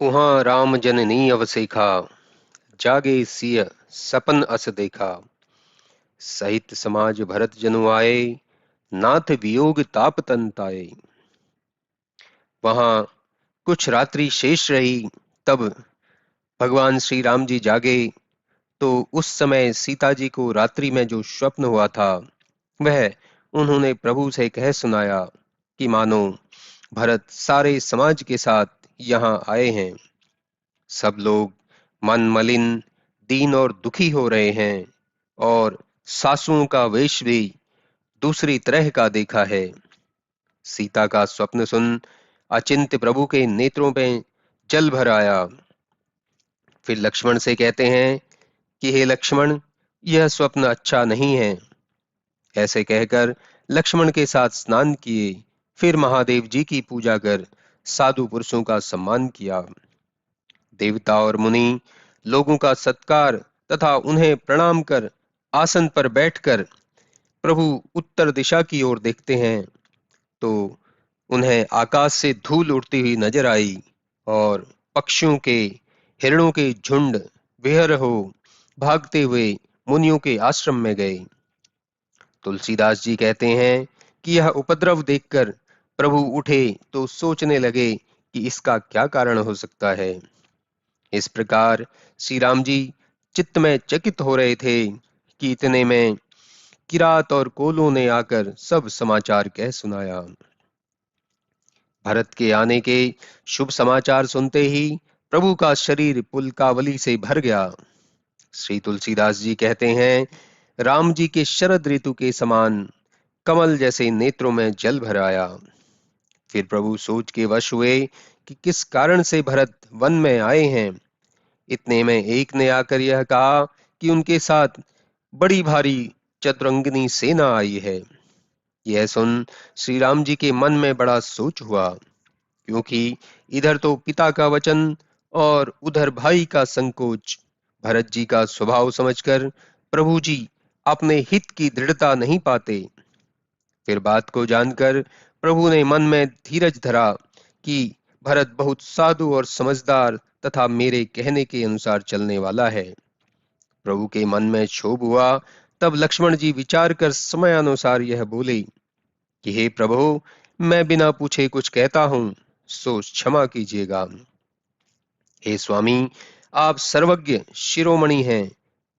कुहाँ राम जननी अवसेखा, जागे सिय सपन अस देखा। सहित समाज भरत जनु आए, नाथ वियोग ताप तन ताए। वहां कुछ रात्रि शेष रही। तब भगवान श्री राम जी जागे तो उस समय सीता जी को रात्रि में जो स्वप्न हुआ था वह उन्होंने प्रभु से कह सुनाया कि मानो भरत सारे समाज के साथ यहाँ आए हैं। सब लोग मन मलिन, दीन और दुखी हो रहे हैं और सासुओं का वेश भी दूसरी तरह का देखा है। सीता का स्वप्न सुन अचिंत्य प्रभु के नेत्रों में जल भर आया। फिर लक्ष्मण से कहते हैं कि हे लक्ष्मण, यह स्वप्न अच्छा नहीं है। ऐसे कहकर लक्ष्मण के साथ स्नान किए, फिर महादेव जी की पूजा कर साधु पुरुषों का सम्मान किया। देवता और मुनि लोगों का सत्कार तथा उन्हें प्रणाम कर आसन पर बैठकर प्रभु उत्तर दिशा की ओर देखते हैं तो उन्हें आकाश से धूल उड़ती हुई नजर आई और पक्षियों के, हिरणों के झुंड बेहर हो भागते हुए मुनियों के आश्रम में गए। तुलसीदास जी कहते हैं कि यह उपद्रव देखकर प्रभु उठे तो सोचने लगे कि इसका क्या कारण हो सकता है। इस प्रकार श्री राम जी चित्त में चकित हो रहे थे कि इतने में किरात और कोलों ने आकर सब समाचार कह सुनाया। भरत के आने के शुभ समाचार सुनते ही प्रभु का शरीर पुलकावली से भर गया। श्री तुलसीदास जी कहते हैं, राम जी के शरद ऋतु के समान कमल जैसे नेत्रों में जल भर आया। फिर प्रभु सोच के वश हुए कि किस कारण से भरत वन में आए हैं। इतने में एक ने आकर यह कहा कि उनके साथ बड़ी भारी चतुरंगिनी सेना आई है। यह सुन श्री राम जी के मन में बड़ा सोच हुआ, क्योंकि इधर तो पिता का वचन और उधर भाई का संकोच। भरत जी का स्वभाव समझकर प्रभु जी अपने हित की दृढ़ता नहीं पाते। फिर बात को जानकर प्रभु ने मन में धीरज धरा कि भरत बहुत साधु और समझदार तथा मेरे कहने के अनुसार चलने वाला है। प्रभु के मन में क्षोभ हुआ। तब लक्ष्मण जी विचार कर समयानुसार यह बोले कि हे प्रभु, मैं बिना पूछे कुछ कहता हूं सो क्षमा कीजिएगा। हे स्वामी, आप सर्वज्ञ शिरोमणि हैं,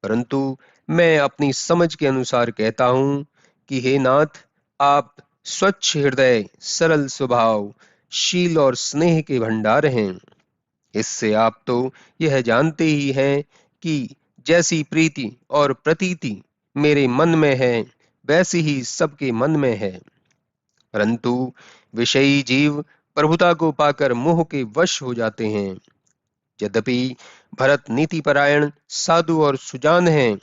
परंतु मैं अपनी समझ के अनुसार कहता हूं कि हे नाथ, आप स्वच्छ हृदय, सरल स्वभाव, शील और स्नेह के भंडार हैं। इससे आप तो यह जानते ही हैं कि जैसी प्रीति और प्रतीति मेरे मन में है वैसी ही सबके मन में है। परंतु विषयी जीव प्रभुता को पाकर मोह के वश हो जाते हैं। यद्यपि भरत नीतिपरायण, साधु और सुजान हैं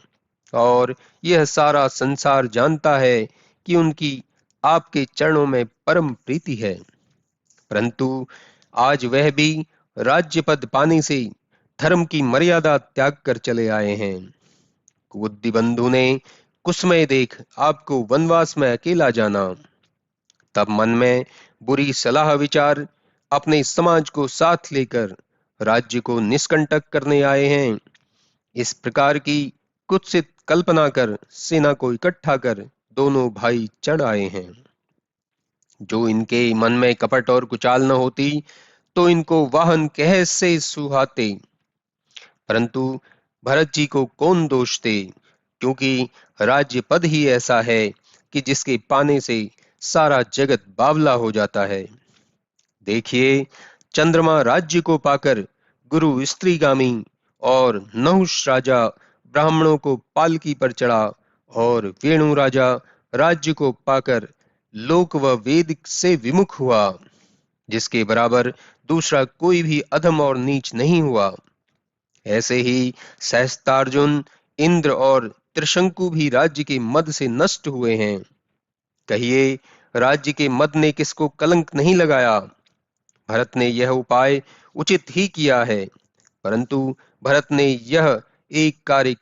और यह सारा संसार जानता है कि उनकी आपके चरणों में परम प्रीति है, परंतु आज वह भी राज्य पद पाने से धर्म की मर्यादा त्याग कर चले आए हैं। कुबुद्धि बंधु ने कुसमय देख आपको वनवास में अकेला जाना। तब मन में बुरी सलाह विचार अपने समाज को साथ लेकर राज्य को निष्कंटक करने आए हैं। इस प्रकार की कुत्सित कल्पना कर सेना को इकट्ठा कर दोनों भाई चढ़ आए हैं। जो इनके मन में कपट और कुचाल न होती तो इनको वाहन कह से सुहाते, परंतु भरत जी को कौन दोष दे, क्योंकि राज्य पद ही ऐसा है कि जिसके पाने से सारा जगत बावला हो जाता है। देखिए, चंद्रमा राज्य को पाकर गुरु स्त्रीगामी और नहुष राजा ब्राह्मणों को पालकी पर चढ़ा और वेणु राजा राज्य को पाकर लोक व वेद से विमुख हुआ, जिसके बराबर दूसरा कोई भी अधम और नीच नहीं हुआ। ऐसे ही सहस्त्रार्जुन, इंद्र और त्रिशंकु भी राज्य के मद से नष्ट हुए हैं। कहिए, राज्य के मद ने किसको कलंक नहीं लगाया। भरत ने यह उपाय उचित ही किया है, परंतु भरत ने यह एक कार्य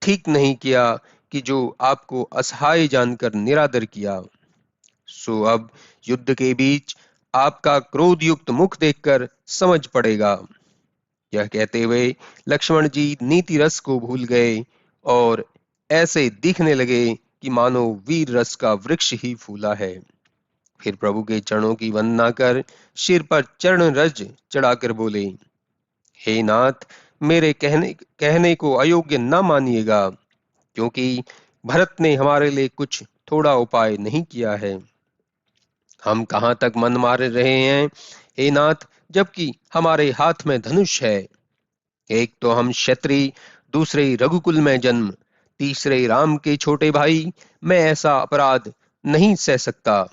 ठीक नहीं किया कि जो आपको असहाय जानकर निरादर किया। सो अब युद्ध के बीच आपका क्रोध युक्त मुख देखकर समझ पड़ेगा यह कहते हुए लक्ष्मण जी नीति रस को भूल गए और ऐसे दिखने लगे कि मानो वीर रस का वृक्ष ही फूला है। फिर प्रभु के चरणों की वंदना कर सिर पर चरण रज चढ़ाकर बोले, हे नाथ, मेरे कहने को अयोग्य न मानिएगा, क्योंकि भरत ने हमारे लिए कुछ थोड़ा उपाय नहीं किया है। हम कहाँ तक मन मार रहे हैं, हे नाथ, जबकि हमारे हाथ में धनुष है। एक तो हम क्षत्रिय, दूसरे रघुकुल में जन्म, तीसरे राम के छोटे भाई, मैं ऐसा अपराध नहीं सह सकता।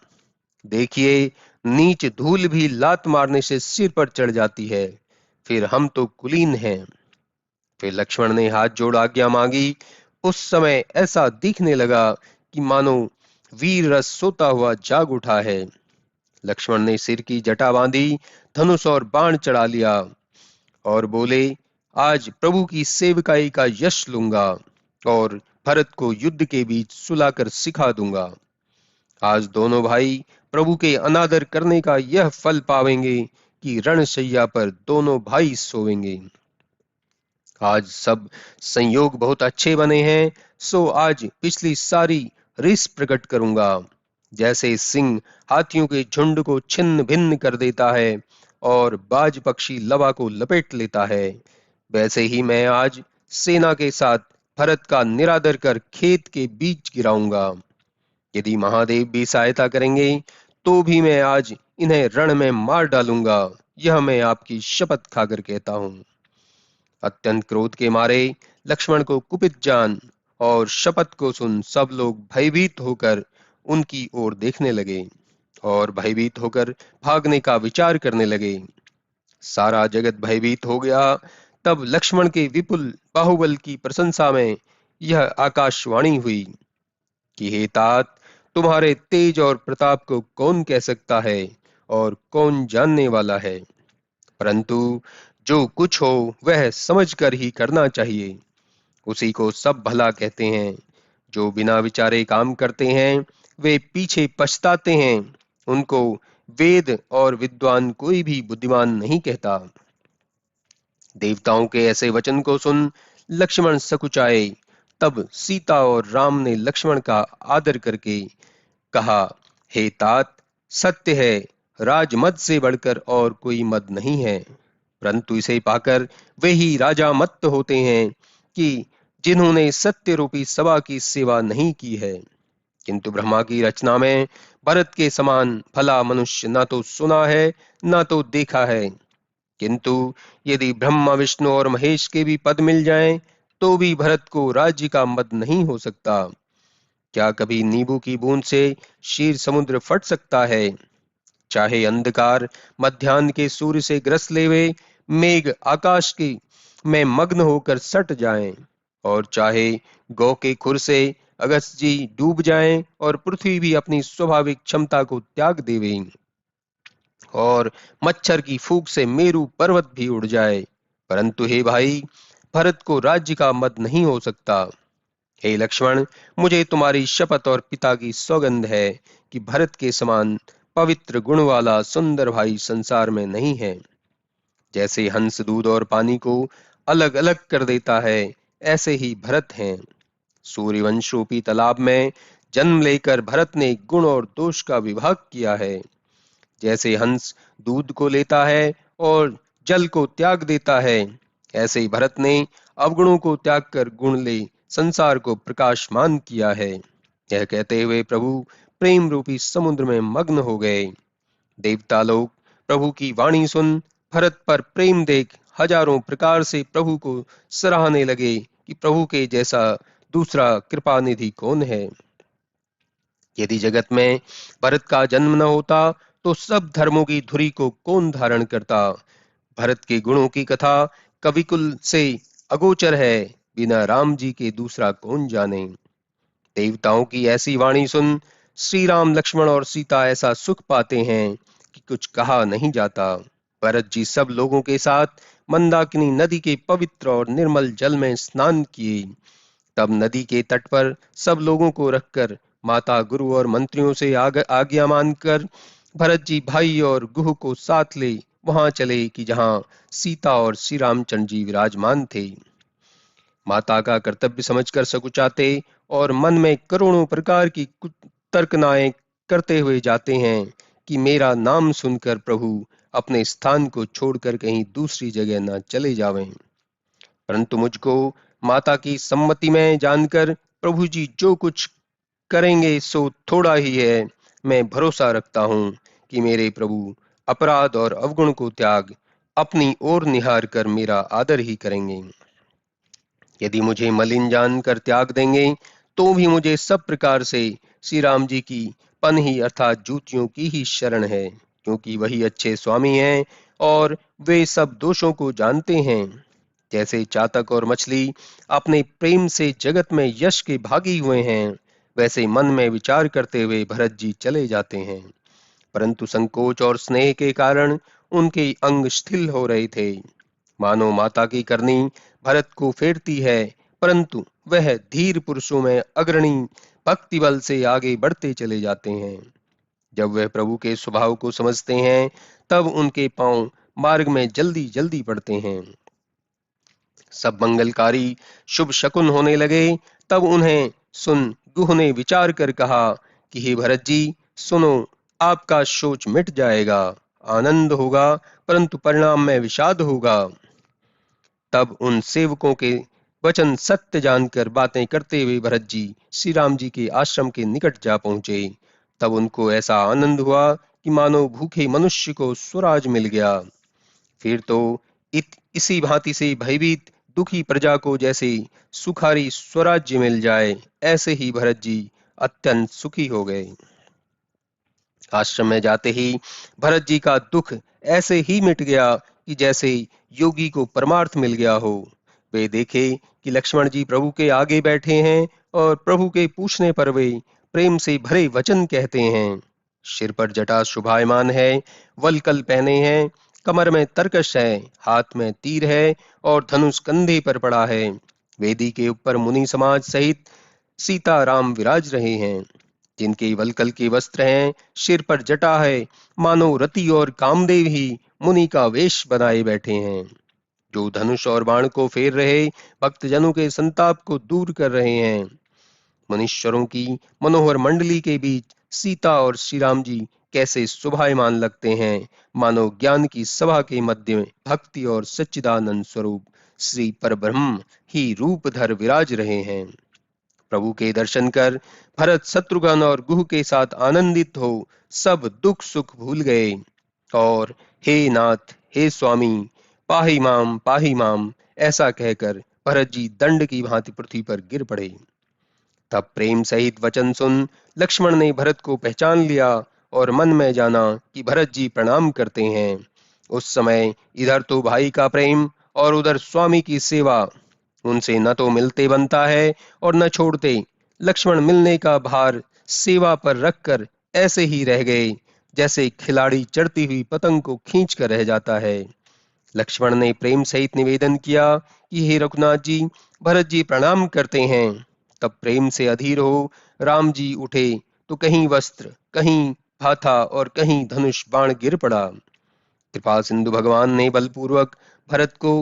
देखिए, नीच धूल भी लात मारने से सिर पर चढ़ जाती है, फिर हम तो कुलीन हैं। फिर लक्ष्मण ने हाथ जोड़ आज्ञा मांगी। उस समय ऐसा दिखने लगा कि मानो वीर रस सोता हुआ जाग उठा है। लक्ष्मण ने सिर की जटा बांधी, धनुष और बाण चढ़ा लिया और बोले, आज प्रभु की सेवकाई का यश लूंगा और भरत को युद्ध के बीच सुलाकर सिखा दूंगा। आज दोनों भाई प्रभु के अनादर करने का यह फल पावेंगे कि रणशैया पर दोनों भाई सोवेंगे। आज सब संयोग बहुत अच्छे बने हैं, सो आज पिछली सारी रिस प्रकट करूंगा। जैसे सिंह हाथियों के झुंड को छिन्न भिन्न कर देता है और बाज पक्षी लवा को लपेट लेता है, वैसे ही मैं आज सेना के साथ भरत का निरादर कर खेत के बीच गिराऊंगा। यदि महादेव भी सहायता करेंगे तो भी मैं आज इन्हें रण में मार डालूंगा। यह मैं आपकी शपथ खाकर कहता हूं। अत्यंत क्रोध के मारे लक्ष्मण को कुपित जान और शपथ को सुन सब लोग भयभीत होकर उनकी ओर देखने लगे और भयभीत होकर भागने का विचार करने लगे। सारा जगत भयभीत हो गया। तब लक्ष्मण के विपुल बाहुबल की प्रशंसा में यह आकाशवाणी हुई कि हे तात, तुम्हारे तेज और प्रताप को कौन कह सकता है और कौन जानने वाला है, परंतु जो कुछ हो वह समझकर ही करना चाहिए। उसी को सब भला कहते हैं। जो बिना विचारे काम करते हैं वे पीछे पछताते हैं। उनको वेद और विद्वान कोई भी बुद्धिमान नहीं कहता। देवताओं के ऐसे वचन को सुन लक्ष्मण सकुचाए। तब सीता और राम ने लक्ष्मण का आदर करके कहा, हे तात, सत्य है, राजमद से बढ़कर और कोई मद नहीं है, परंतु इसे पाकर वे ही राजा मत्त होते हैं कि जिन्होंने सत्य रूपी सभा की सेवा नहीं की है। किंतु ब्रह्मा की रचना में भरत के समान भला मनुष्य ना तो सुना है ना तो देखा है। किंतु यदि ब्रह्मा विष्णु और महेश के भी पद मिल जाएं, तो भी भरत को राज्य का मद नहीं हो सकता। क्या कभी नींबू की बूंद से क्षीर समुद्र फट सकता है? चाहे अंधकार मध्याह्न के सूर्य से ग्रस लेवे, मेघ आकाश की में मग्न होकर सट जाएं, और चाहे गौ के खुर से अगस्त जी डूब जाएं और पृथ्वी भी अपनी स्वाभाविक क्षमता को त्याग देवे, और मच्छर की फूंक से मेरू पर्वत भी उड़ जाए, परंतु हे भाई, भरत को राज्य का मद नहीं हो सकता। हे लक्ष्मण, मुझे तुम्हारी शपथ और पिता की सौगंध है कि भरत के समान पवित्र गुण वाला सुंदर भाई संसार में नहीं है। जैसे हंस दूध और पानी को अलग अलग कर देता है, ऐसे ही भरत हैं। सूर्यवंश रूपी तालाब में जन्म लेकर भरत ने गुण और दोष का विभाग किया है। जैसे हंस दूध को लेता है और जल को त्याग देता है, ऐसे ही भरत ने अवगुणों को त्याग कर गुण ले संसार को प्रकाशमान किया है। यह कहते हुए प्रभु प्रेम रूपी समुद्र में मग्न हो गए। देवता लोग प्रभु की वाणी सुन भरत पर प्रेम देख हजारों प्रकार से प्रभु को सराहने लगे कि प्रभु के जैसा दूसरा कृपा निधि कौन है। यदि जगत में भरत का जन्म न होता तो सब धर्मों की धुरी को कौन धारण करता। भरत के गुणों की कथा कविकुल से अगोचर है, बिना राम जी के दूसरा कौन जाने। देवताओं की ऐसी वाणी सुन श्री राम लक्ष्मण और सीता ऐसा सुख पाते हैं कि कुछ कहा नहीं जाता। भरत जी सब लोगों के साथ मंदाकिनी नदी के पवित्र और निर्मल जल में स्नान किए। तब नदी के तट पर सब लोगों को रखकर माता गुरु और मंत्रियों से आज्ञा मानकर भरत जी भाई और गुह को साथ ले वहां चले कि जहां सीता और श्री रामचंद्र जी विराजमान थे। माता का कर्तव्य समझकर सकुचाते और मन में करोड़ों प्रकार की तर्कनाएं करते हुए जाते हैं कि मेरा नाम सुनकर प्रभु अपने स्थान को छोड़कर कहीं दूसरी जगह न चले जावें। परंतु मुझको माता की सम्मति में जानकर प्रभु जी जो कुछ करेंगे सो थोड़ा ही है। मैं भरोसा रखता हूँ कि मेरे प्रभु अपराध और अवगुण को त्याग अपनी ओर निहार कर मेरा आदर ही करेंगे। यदि मुझे मलिन जानकर त्याग देंगे तो भी मुझे सब प्रकार से श्री राम जी की पनही अर्थात जूतियों की ही शरण है, क्योंकि वही अच्छे स्वामी हैं और वे सब दोषों को जानते हैं। जैसे चातक और मछली अपने प्रेम से जगत में यश के भागी हुए हैं, वैसे मन में विचार करते हुए भरत जी चले जाते हैं। परंतु संकोच और स्नेह के कारण उनके अंग शिथिल हो रहे थे, मानो माता की करनी भरत को फेरती है, परंतु वह धीर पुरुषों में अग्रणी भक्ति बल से आगे बढ़ते चले जाते हैं। जब वह प्रभु के स्वभाव को समझते हैं तब उनके पांव मार्ग में जल्दी जल्दी पड़ते हैं। सब मंगलकारी शुभ शकुन होने लगे। तब उन्हें सुन गुह ने विचार कर कहा कि हे भरत जी सुनो, आपका शोच मिट जाएगा, आनंद होगा, परंतु परिणाम में विषाद होगा। तब उन सेवकों के वचन सत्य जानकर बातें करते हुए भरत जी श्री राम जी के आश्रम के निकट जा पहुंचे। तब उनको ऐसा आनंद हुआ कि मानो भूखे मनुष्य को स्वराज मिल गया। फिर तो इसी भांति से भयभीत दुखी प्रजा को जैसे सुखारी स्वराज्य मिल जाए, ऐसे ही भरत जी अत्यंत सुखी हो गए। आश्रम में जाते ही भरत जी का दुख ऐसे ही मिट गया कि जैसे योगी को परमार्थ मिल गया हो। वे देखे कि लक्ष्मण जी प्रभु के आगे बैठे हैं और प्रभु के पूछने पर वे प्रेम से भरे वचन कहते हैं। सिर पर जटा शोभायमान है, वलकल पहने हैं, कमर में तरकश है, हाथ में तीर है और धनुष कंधे पर पड़ा है। वेदी के ऊपर मुनि समाज सहित सीता राम विराज रहे हैं, जिनके वलकल के वस्त्र हैं, सिर पर जटा है, मानो रति और कामदेव ही मुनि का वेश बनाए बैठे हैं। जो धनुष और बाण को फेर रहे भक्तजनों के संताप को दूर कर रहे हैं। मनुष्यरों की मनोहर मंडली के बीच सीता और श्री राम जी कैसे शोभायमान लगते हैं, मानो ज्ञान की सभा के मध्य में भक्ति और सच्चिदानंद स्वरूप श्री परब्रह्म ही रूप धर विराज रहे हैं। प्रभु के दर्शन कर भरत शत्रुघ्न और गुह के साथ आनंदित हो सब दुख सुख भूल गए और हे नाथ हे स्वामी पाही माम ऐसा कहकर भरत जी दंड की भांति पृथ्वी पर गिर पड़े। तब प्रेम सहित वचन सुन लक्ष्मण ने भरत को पहचान लिया और मन में जाना कि भरत जी प्रणाम करते हैं। उस समय इधर तो भाई का प्रेम और उधर स्वामी की सेवा, उनसे न तो मिलते बनता है और न छोड़ते। लक्ष्मण मिलने का भार सेवा पर रखकर ऐसे ही रह गए जैसे खिलाड़ी चढ़ती हुई पतंग को खींच कर रह जाता है। लक्ष्मण ने प्रेम सहित निवेदन किया कि हे रघुनाथ जी, भरत जी प्रणाम करते हैं। तब प्रेम से अधीर हो राम जी उठे तो कहीं वस्त्र, कहीं हाथा और कहीं धनुष बाण गिर पड़ा। कृपा सिंधु भगवान ने बलपूर्वक भरत को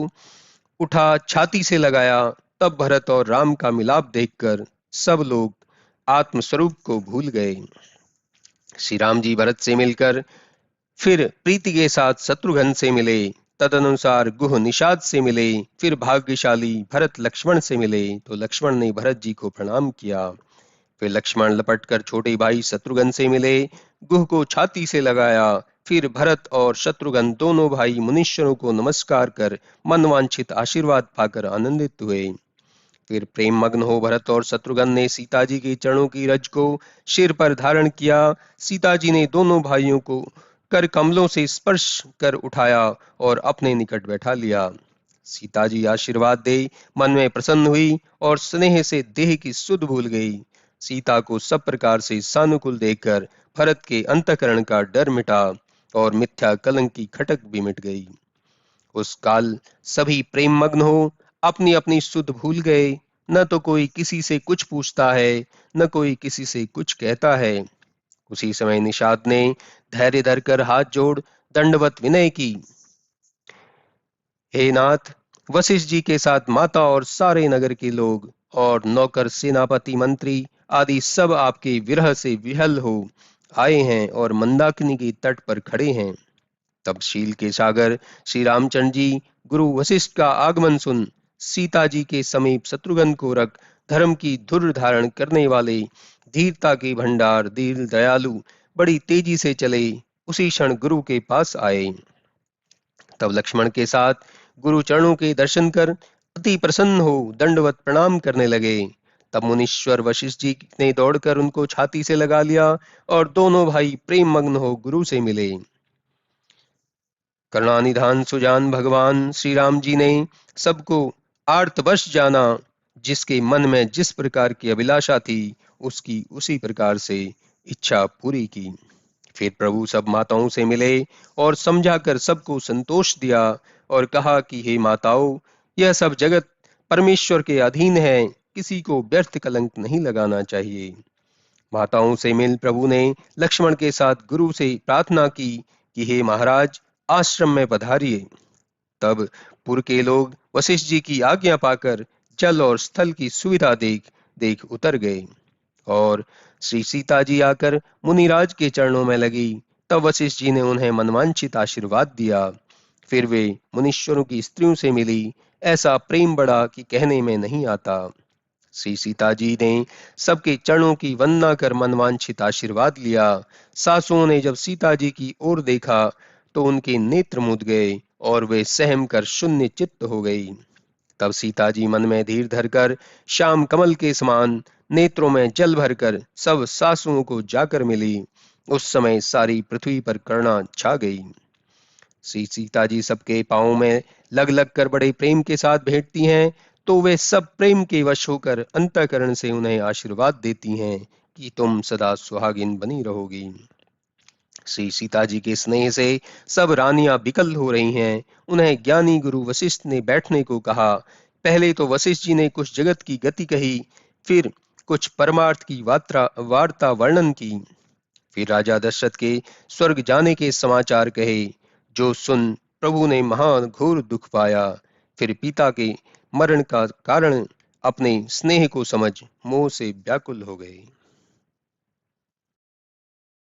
उठा छाती से लगाया। तब भरत और राम का मिलाप देखकर सब लोग आत्मस्वरूप को भूल गए। श्री राम जी भरत से मिलकर फिर प्रीति के साथ शत्रुघ्न से मिले। तदनुसार गुह निषाद से मिले। फिर भाग्यशाली भरत लक्ष्मण से मिले तो लक्ष्मण ने भरत जी को प्रणाम किया। फिर लक्ष्मण लपटकर छोटे भाई शत्रुघ्न से मिले, गुह को छाती से लगाया। फिर भरत और शत्रुघ्न दोनों भाई मुनीश्वरों को नमस्कार कर मनवांछित आशीर्वाद पाकर आनंदित हुए। फिर प्रेम मग्न हो भरत और शत्रुघ्न ने सीता जी के चरणों की रज को सिर पर धारण किया। सीता जी ने दोनों भाइयों को कर कमलों से स्पर्श कर उठाया और अपने निकट बैठा लिया। सीता जी आशीर्वाद दे मन में प्रसन्न हुई और स्नेह से देह की सुध भूल गई। सीता को सब प्रकार से सानुकूल देखकर भरत के अंतःकरण का डर मिटा और मिथ्या कलंक की खटक भी मिट गई। उस काल सभी प्रेम मग्न हो अपनी अपनी सुध भूल गए। न तो कोई किसी से कुछ पूछता है, न कोई किसी से कुछ कहता है। उसी समय निषाद ने धैर्य धरकर हाथ जोड़ दंडवत विनय की। हे नाथ, वशिष्ठ जी के साथ माता और सारे नगर के लोग और नौकर, सेनापति, मंत्री आदि सब आपके विरह से विहल हो आए हैं और मंदाकिनी के तट पर खड़े हैं। तब शील के सागर श्री रामचंद्र जी गुरु वशिष्ठ का आगमन सुन सीता जी के समीप शत्रुघ्न को रख धर्म की धुर धारण करने वाले, धीरता के भंडार, दीन दयालु, बड़ी तेजी से चले उसी क्षण गुरु के पास आए। तब लक्ष्मण के साथ गुरु चरणों के दर्शन कर अति प्रसन्न हो दंडवत प्रणाम करने लगे। तब मुनीश्वर वशिष्ठ जी ने दौड़कर उनको छाती से लगा लिया और दोनों भाई प्रेम मग्न हो गुरु से मिले। करुणानिधान सुजान भगवान श्री राम जी ने सबको आर्तवश जाना, जिसके मन में जिस प्रकार की अभिलाषा थी उसकी उसी प्रकार से इच्छा पूरी की। फिर प्रभु सब माताओं से मिले और समझाकर सबको संतोष दिया और कहा कि हे माताओं, यह सब जगत परमेश्वर के अधीन है, किसी को व्यर्थ कलंक नहीं लगाना चाहिए। माताओं से मिल प्रभु ने लक्ष्मण के साथ गुरु से प्रार्थना की कि हे महाराज, आश्रम में पधारिए। तब पुर के लोग वशिष्ठ जी की आज्ञा पाकर जल और स्थल की सुविधा देख देख उतर गए और श्री सीता जी आकर मुनिराज के चरणों में लगी। तब वशिष्ठ जी ने उन्हें मनवांछित आशीर्वाद दिया। फिर वे मुनीश्वरों की स्त्रियों से मिली। ऐसा प्रेम बढ़ा कि कहने में नहीं आता। श्री सीता जी ने सबके चरणों की वंदना कर मनवांछित आशीर्वाद लिया। सासुओं ने जब सीता जी की ओर देखा तो उनके नेत्र मुद गए और वे सहम कर शून्य चित्त हो गई। तब सीता जी मन में धीर धरकर श्याम कमल के समान नेत्रों में जल भरकर सब सासुओं को जाकर मिली। उस समय सारी पृथ्वी पर करुणा छा गई। श्री सीता जी सबके पांवों में लग लग कर बड़े प्रेम के साथ भेंटती हैं, तो वे सब प्रेम के वश होकर अंतःकरण से उन्हें आशीर्वाद देती हैं कि तुम सदा सुहागिन बनी रहोगी। श्री सीता जी के स्नेह से सब रानियां विकल हो रही हैं। उन्हें ज्ञानी गुरु वशिष्ठ ने बैठने को कहा। पहले तो वशिष्ठ जी ने कुछ जगत की गति कही, फिर कुछ परमार्थ की वार्ता वर्णन की, फिर राजा दशरथ के स्वर्ग जाने के समाचार कहे, जो सुन प्रभु ने महाघोर दुख पाया। फिर पिता के मरण का कारण अपने स्नेह को समझ मोह से व्याकुल हो गए।